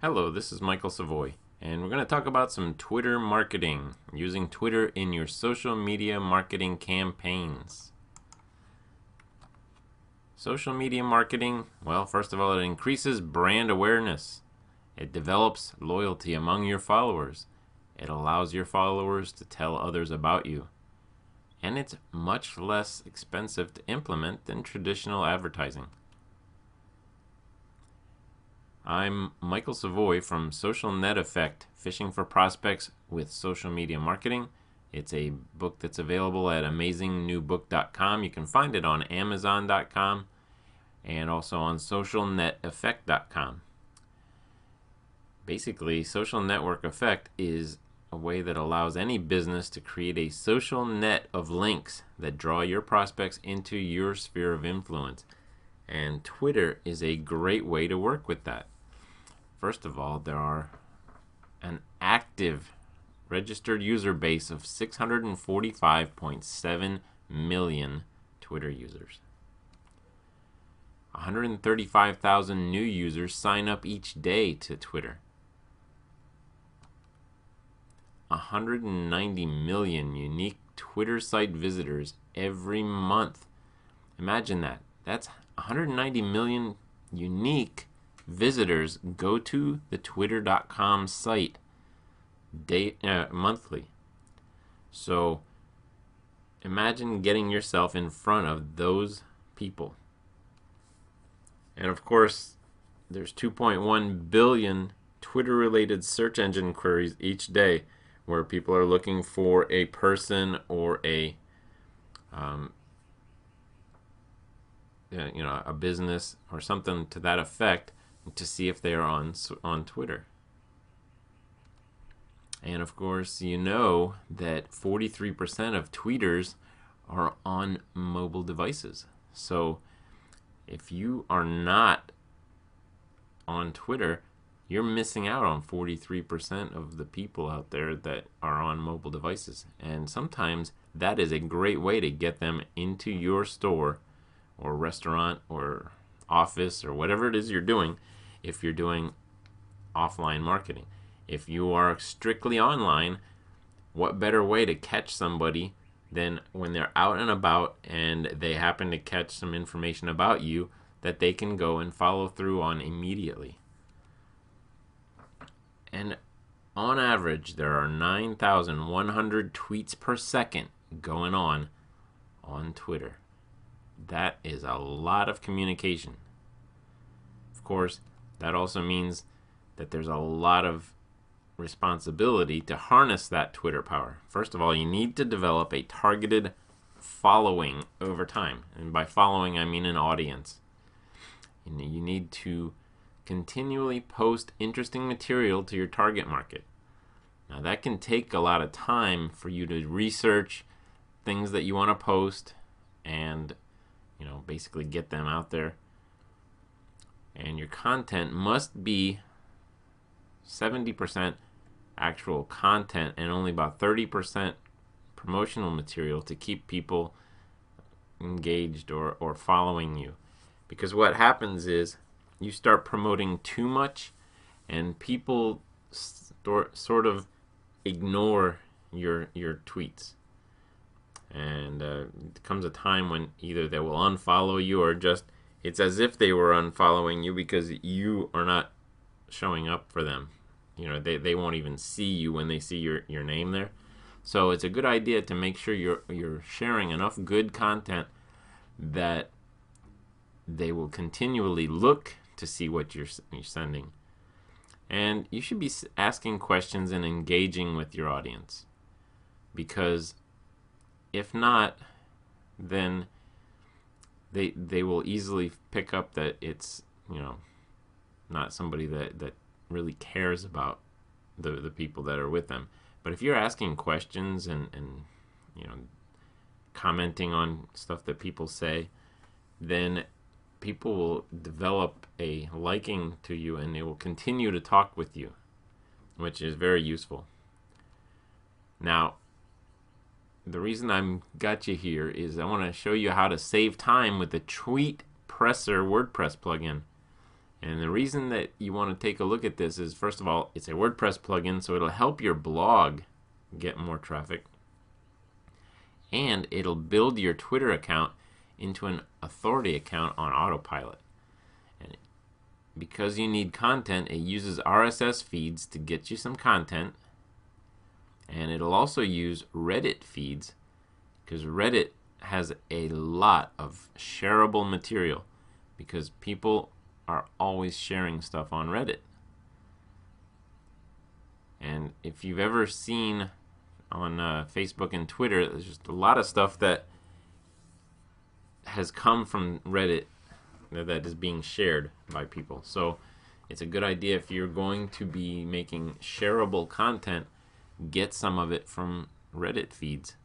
Hello, this is Michael Savoy, and we're going to talk about some Twitter marketing, using Twitter in your social media marketing campaigns. Social media marketing, well, first of all, it increases brand awareness. It develops loyalty among your followers. It allows your followers to tell others about you. And it's much less expensive to implement than traditional advertising. I'm Michael Savoy from Social Net Effect, Fishing for Prospects with Social Media Marketing. It's a book that's available at amazingnewbook.com. You can find it on amazon.com and also on socialneteffect.com. Basically, social network effect is a way that allows any business to create a social net of links that draw your prospects into your sphere of influence. And Twitter is a great way to work with that. First of all, there are an active registered user base of 645.7 million Twitter users. 135,000 new users sign up each day to Twitter. 190 million unique Twitter site visitors every month. Imagine that. That's 190 million unique visitors go to the twitter.com site monthly. So imagine getting yourself in front of those people. And of course, there's 2.1 billion Twitter-related search engine queries each day where people are looking for a person or a a business or something to that effect to see if they are on Twitter. And of course, you know that 43% of tweeters are on mobile devices. So if you are not on Twitter, you're missing out on 43% of the people out there that are on mobile devices. And sometimes that is a great way to get them into your store or restaurant or office or whatever it is you're doing if you're doing offline marketing. If you are strictly online, what better way to catch somebody than when they're out and about and they happen to catch some information about you that they can go and follow through on immediately. And on average, there are 9,100 tweets per second going on Twitter. That is a lot of communication. Of course, that also means that there's a lot of responsibility to harness that Twitter power. First of all, you need to develop a targeted following over time. And by following, I mean an audience. You need to continually post interesting material to your target market. Now, that can take a lot of time for you to research things that you want to post and basically get them out there. And your content must be 70% actual content and only about 30% promotional material to keep people engaged or following you. Because what happens is you start promoting too much and people sort of ignore your tweets. And there comes a time when either they will unfollow you or just it's as if they were unfollowing you because you are not showing up for them. They won't even see you when they see your name there. So it's a good idea to make sure you're sharing enough good content that they will continually look to see what you're sending. And you should be asking questions and engaging with your audience. Because if not, then they will easily pick up that it's not somebody that really cares about the people that are with them. But if you're asking questions and commenting on stuff that people say, then people will develop a liking to you and they will continue to talk with you, which is very useful. Now, the reason I got you here is I want to show you how to save time with the TWEETPRESSR WordPress plugin. And the reason that you want to take a look at this is, first of all, it's a WordPress plugin, so it'll help your blog get more traffic. And it'll build your Twitter account into an authority account on autopilot. And because you need content, it uses RSS feeds to get you some content. And it'll also use Reddit feeds, because Reddit has a lot of shareable material, because people are always sharing stuff on Reddit. And if you've ever seen on Facebook and Twitter, there's just a lot of stuff that has come from Reddit that is being shared by people. So it's a good idea, if you're going to be making shareable content, get some of it from Reddit feeds.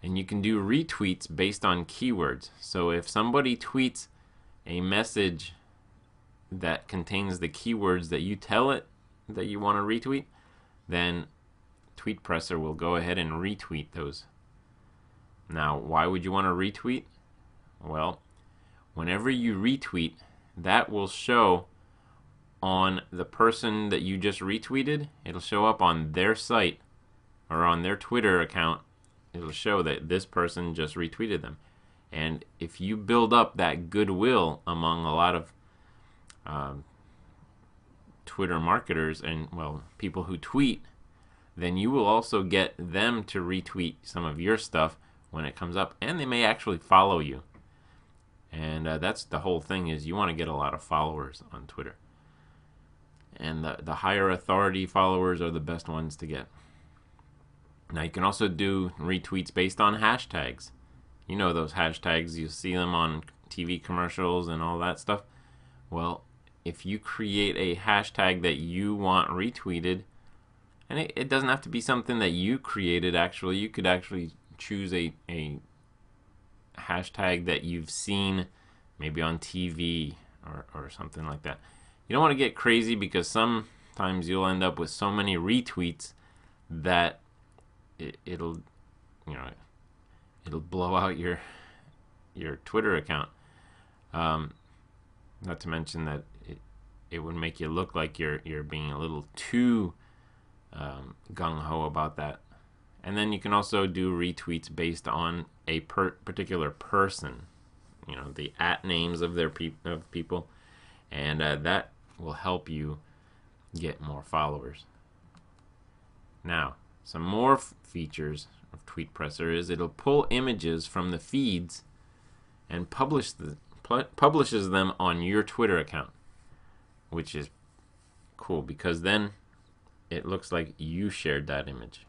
And you can do retweets based on keywords. So if somebody tweets a message that contains the keywords that you tell it that you want to retweet, then TWEETPRESSR will go ahead and retweet those. Now, why would you want to retweet? Well, whenever you retweet, that will show on the person that you just retweeted. It'll show up on their site or on their Twitter account. It'll show that this person just retweeted them. And if you build up that goodwill among a lot of Twitter marketers and, well, people who tweet, then you will also get them to retweet some of your stuff when it comes up, and they may actually follow you. And that's the whole thing, is you want to get a lot of followers on Twitter. And the higher authority followers are the best ones to get. Now, you can also do retweets based on hashtags. You know those hashtags, you see them on TV commercials and all that stuff. Well, if you create a hashtag that you want retweeted, and it doesn't have to be something that you created, actually. You could actually choose a hashtag that you've seen maybe on TV or something like that. You don't want to get crazy, because sometimes you'll end up with so many retweets that it'll blow out your Twitter account. Not to mention that it would make you look like you're being a little too gung-ho about that. And then you can also do retweets based on a particular person, the @ names of their people, and that will help you get more followers. Now, some more features of TweetPresser is it'll pull images from the feeds and publishes them on your Twitter account, which is cool, because then it looks like you shared that image.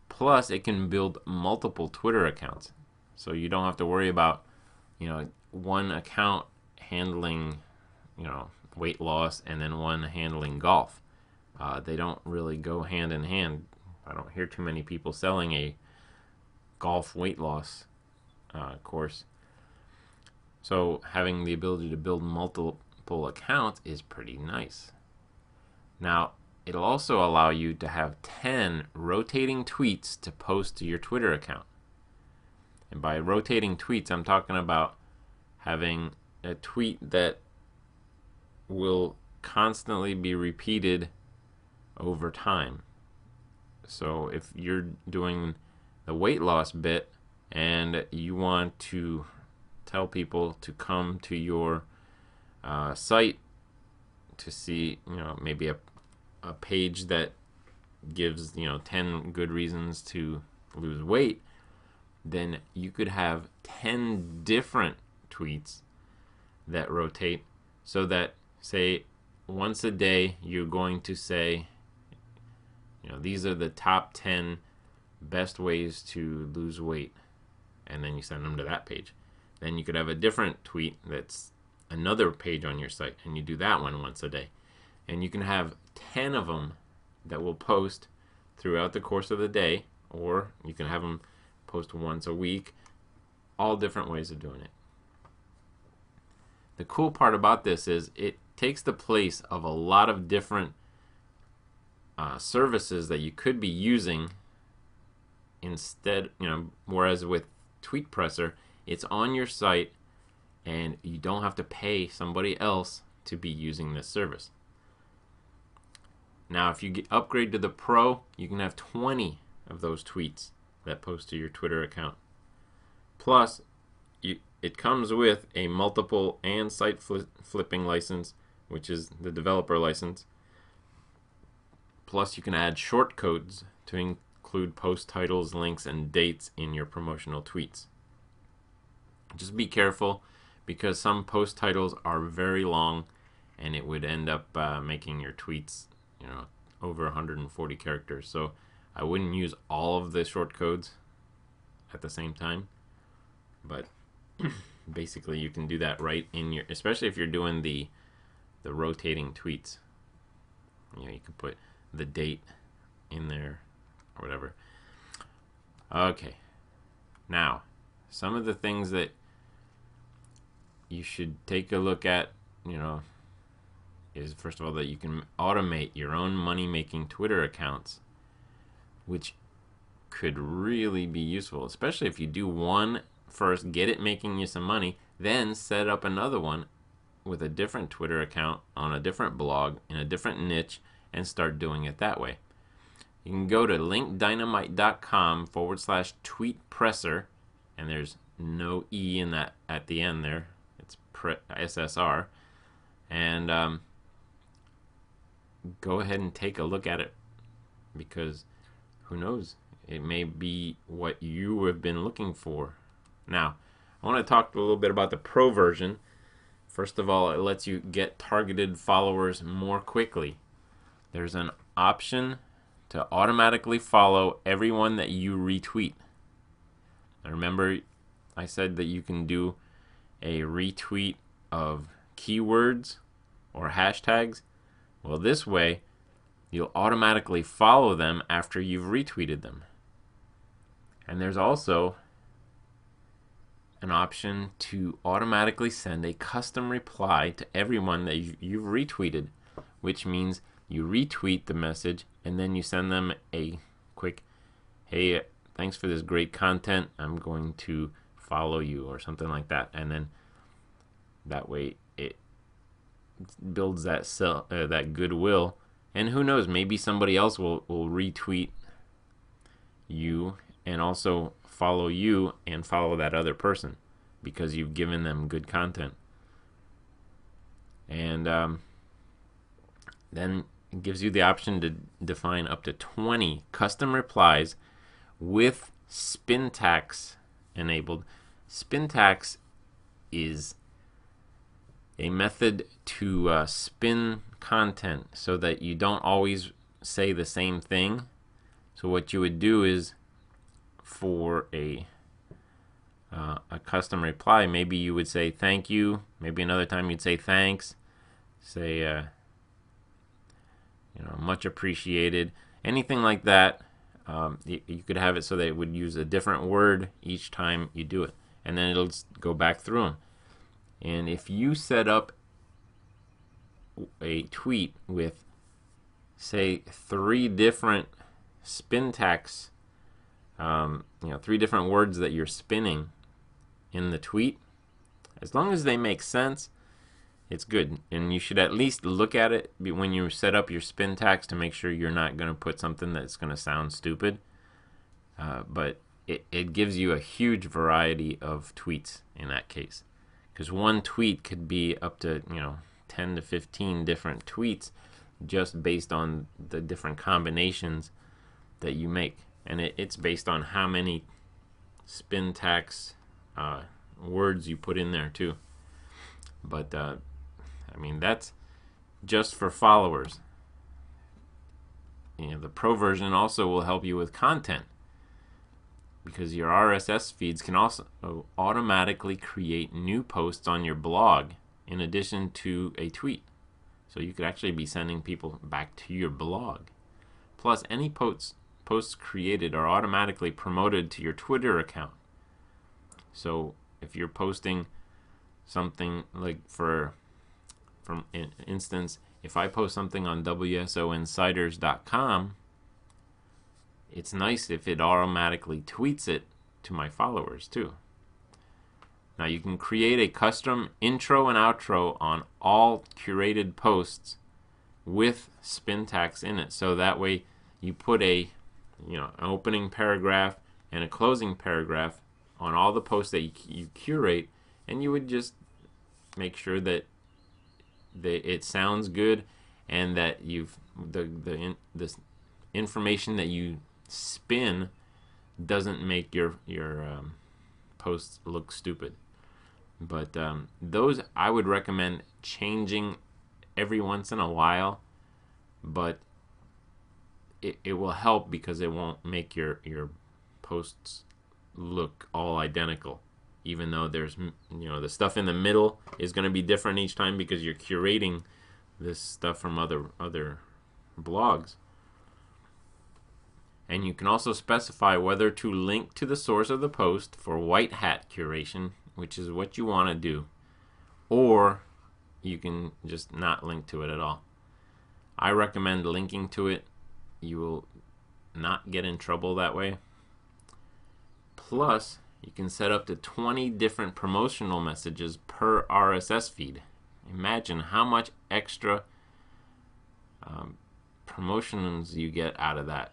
Plus, it can build multiple Twitter accounts, so you don't have to worry about one account handling weight loss and then one handling golf. They don't really go hand in hand. I don't hear too many people selling a golf weight loss course. So having the ability to build multiple accounts is pretty nice. Now, it'll also allow you to have 10 rotating tweets to post to your Twitter account. And by rotating tweets, I'm talking about having a tweet that will constantly be repeated over time. So if you're doing the weight loss bit and you want to tell people to come to your site to see, maybe a page that gives 10 good reasons to lose weight, then you could have 10 different tweets that rotate, so that, say, once a day you're going to say, these are the top 10 best ways to lose weight, and then you send them to that page. Then you could have a different tweet that's another page on your site, and you do that one once a day. And you can have 10 of them that will post throughout the course of the day, or you can have them post once a week. All different ways of doing it. The cool part about this is it takes the place of a lot of different services that you could be using instead, whereas with TweetPresser, it's on your site and you don't have to pay somebody else to be using this service. Now, if you upgrade to the Pro, you can have 20 of those tweets that post to your Twitter account. Plus, it comes with a multiple and site flipping license, which is the developer license. Plus, you can add shortcodes to include post titles, links, and dates in your promotional tweets. Just be careful, because some post titles are very long, and it would end up making your tweets, over 140 characters. So I wouldn't use all of the shortcodes at the same time, but basically you can do that right in your, especially if you're doing the rotating tweets. You can put the date in there or whatever. Okay, now some of the things that you should take a look at, is first of all that you can automate your own money-making Twitter accounts, which could really be useful, especially if you do one first, get it making you some money, then set up another one with a different Twitter account on a different blog in a different niche and start doing it that way. You can go to linkdynamite.com/TWEETPRESSR, and there's no E in that at the end there. It's SSR. And go ahead and take a look at it, because who knows, it may be what you have been looking for. Now, I want to talk a little bit about the Pro version. First of all, it lets you get targeted followers more quickly. There's an option to automatically follow everyone that you retweet. Now remember, I said that you can do a retweet of keywords or hashtags. Well, this way, you'll automatically follow them after you've retweeted them. And there's also an option to automatically send a custom reply to everyone that you've retweeted, which means you retweet the message and then you send them a quick, hey, thanks for this great content, I'm going to follow you, or something like that. And then that way it builds that goodwill, and who knows, maybe somebody else will retweet you and also follow you and follow that other person because you've given them good content. And then it gives you the option to define up to 20 custom replies with spin tags enabled. Spin tags is a method to spin content so that you don't always say the same thing. So what you would do is, for a custom reply, maybe you would say thank you, maybe another time you'd say thanks, say much appreciated, anything like that. You could have it so that it would use a different word each time you do it, and then it'll go back through them. And if you set up a tweet with, say, 3 different spin tags, 3 different words that you're spinning in the tweet, as long as they make sense, it's good. And you should at least look at it when you set up your spin tags to make sure you're not going to put something that's going to sound stupid. But it gives you a huge variety of tweets in that case, because one tweet could be up to 10 to 15 different tweets just based on the different combinations that you make. And it's based on how many spin tags words you put in there too. But that's just for followers. The Pro version also will help you with content, because your RSS feeds can also automatically create new posts on your blog in addition to a tweet. So you could actually be sending people back to your blog. Plus, any posts created are automatically promoted to your Twitter account. So if you're posting something like, for instance, if I post something on WSOinsiders.com, it's nice if it automatically tweets it to my followers too. Now you can create a custom intro and outro on all curated posts with spin tags in it. So that way you put an opening paragraph and a closing paragraph on all the posts that you curate, and you would just make sure that it sounds good and that the information that you spin doesn't make your posts look stupid. But those I would recommend changing every once in a while, but it will help because it won't make your posts look all identical, even though there's the stuff in the middle is going to be different each time because you're curating this stuff from other blogs. And you can also specify whether to link to the source of the post for white hat curation, which is what you want to do, or you can just not link to it at all. I recommend linking to it. You will not get in trouble that way. Plus, you can set up to 20 different promotional messages per RSS feed. Imagine how much extra promotions you get out of that.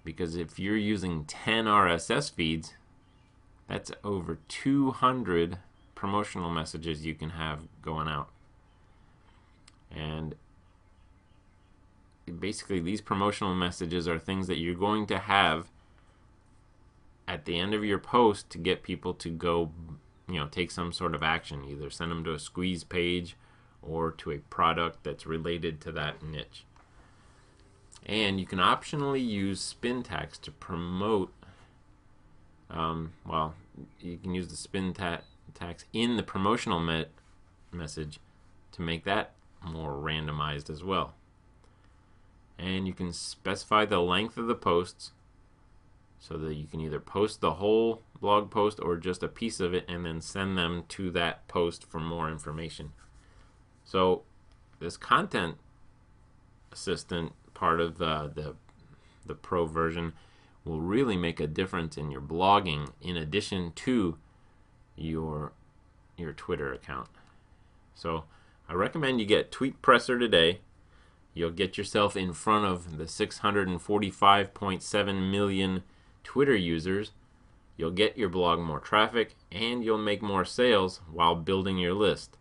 Because if you're using 10 RSS feeds, that's over 200 promotional messages you can have going out. And basically these promotional messages are things that you're going to have at the end of your post to get people to go, take some sort of action. Either send them to a squeeze page or to a product that's related to that niche. And you can optionally use spin tags to promote. You can use the spin tags in the promotional message to make that more randomized as well. And you can specify the length of the posts so that you can either post the whole blog post or just a piece of it and then send them to that post for more information. So this content assistant part of the pro version will really make a difference in your blogging in addition to your Twitter account. So I recommend you get TweetPresser today. You'll get yourself in front of the 645.7 million Twitter users. You'll get your blog more traffic and you'll make more sales while building your list.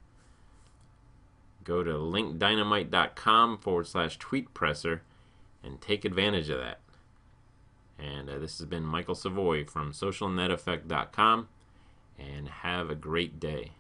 Go to linkdynamite.com/tweetpresser and take advantage of that. And this has been Michael Savoy from socialneteffect.com, and have a great day.